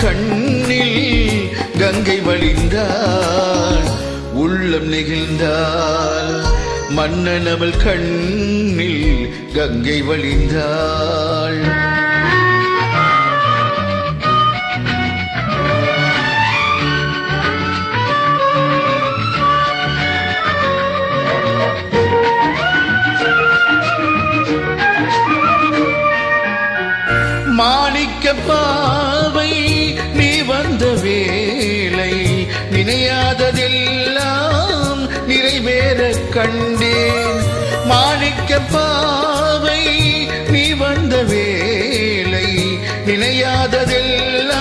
கண்ணில் கங்கை வழிந்தாள் உள்ளம் நெகிழ்ந்தாள். மன்னன் அவள் கண்ணில் கங்கை வழிந்தாள். மாணிக்க பாவை நீ வந்த வேளை நினையாததெல்லாம் நிறைவேற கண்டேன். மாணிக்க பாவை நீ வந்த வேளை நினையாததெல்லாம்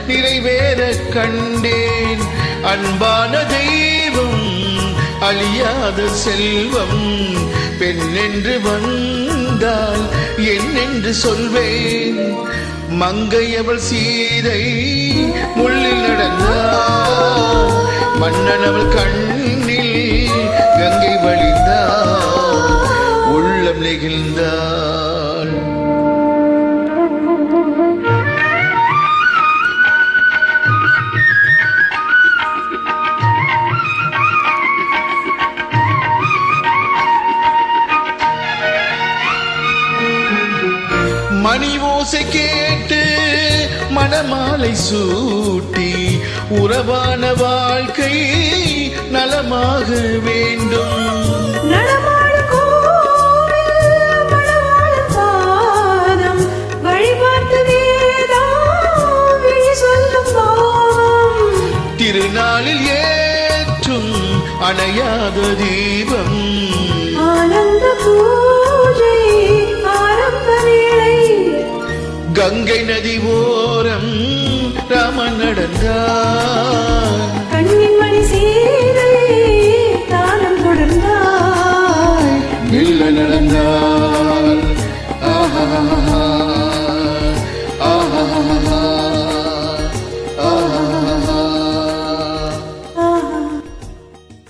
நிறைவேற கண்டேன். அன்பான தெய்வம் அழியாத செல்வம் பெண்ணென்று வந்தால் என்னென்று சொல்வேன். மங்கையவள் சீதை முள்ளில் நடந்தாள். மன்னன் அவள் கண்ணில் கங்கை வழிந்தாள் உள்ளம் நெகிழ்ந்தாள். மணி ஓசை கேட்டு மணமாலை சூட்டி உறவான வாழ்க்கை நலமாக வேண்டும். திருநாளில் ஏற்றும் அணையாத தீபம் ஆனந்த பூஜை ஆரம்ப வேளை கங்கை நதி ஓரம்